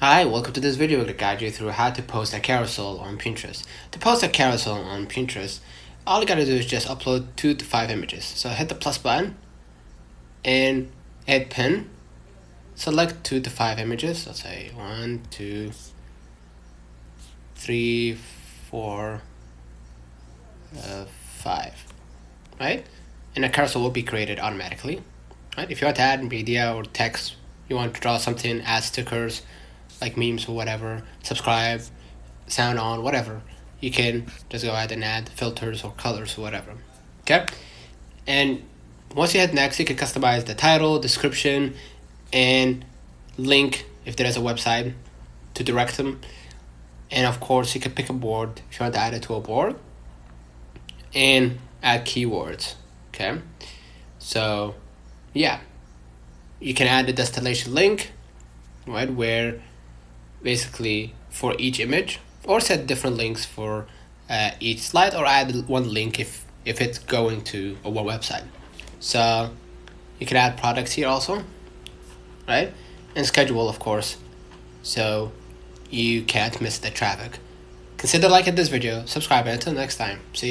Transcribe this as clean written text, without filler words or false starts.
Hi, welcome to this video. We're going to guide you through how to post a carousel on Pinterest. To post a carousel on Pinterest, all you gotta do is just upload 2 to 5 images. So hit the plus button and hit pin. Select 2 to 5 images. Let's say 1, 2, 3, 4, 5. Right? And a carousel will be created automatically. Right? If you want to add media or text, you want to draw something, add stickers like memes or whatever, subscribe, sound on, whatever, you can just go ahead and add filters or colors or whatever. Okay, and once you hit next, you can customize the title, description, and link if there is a website to direct them. And of course, you can pick a board if you want to add it to a board and add keywords. Okay, so yeah, you can add the destination link, right, where basically for each image, or set different links for each slide, or add one link if it's going to a website. So you can add products here also, right, and schedule, of course, so you can't miss the traffic. Consider liking this video, subscribe, and until next time, see you.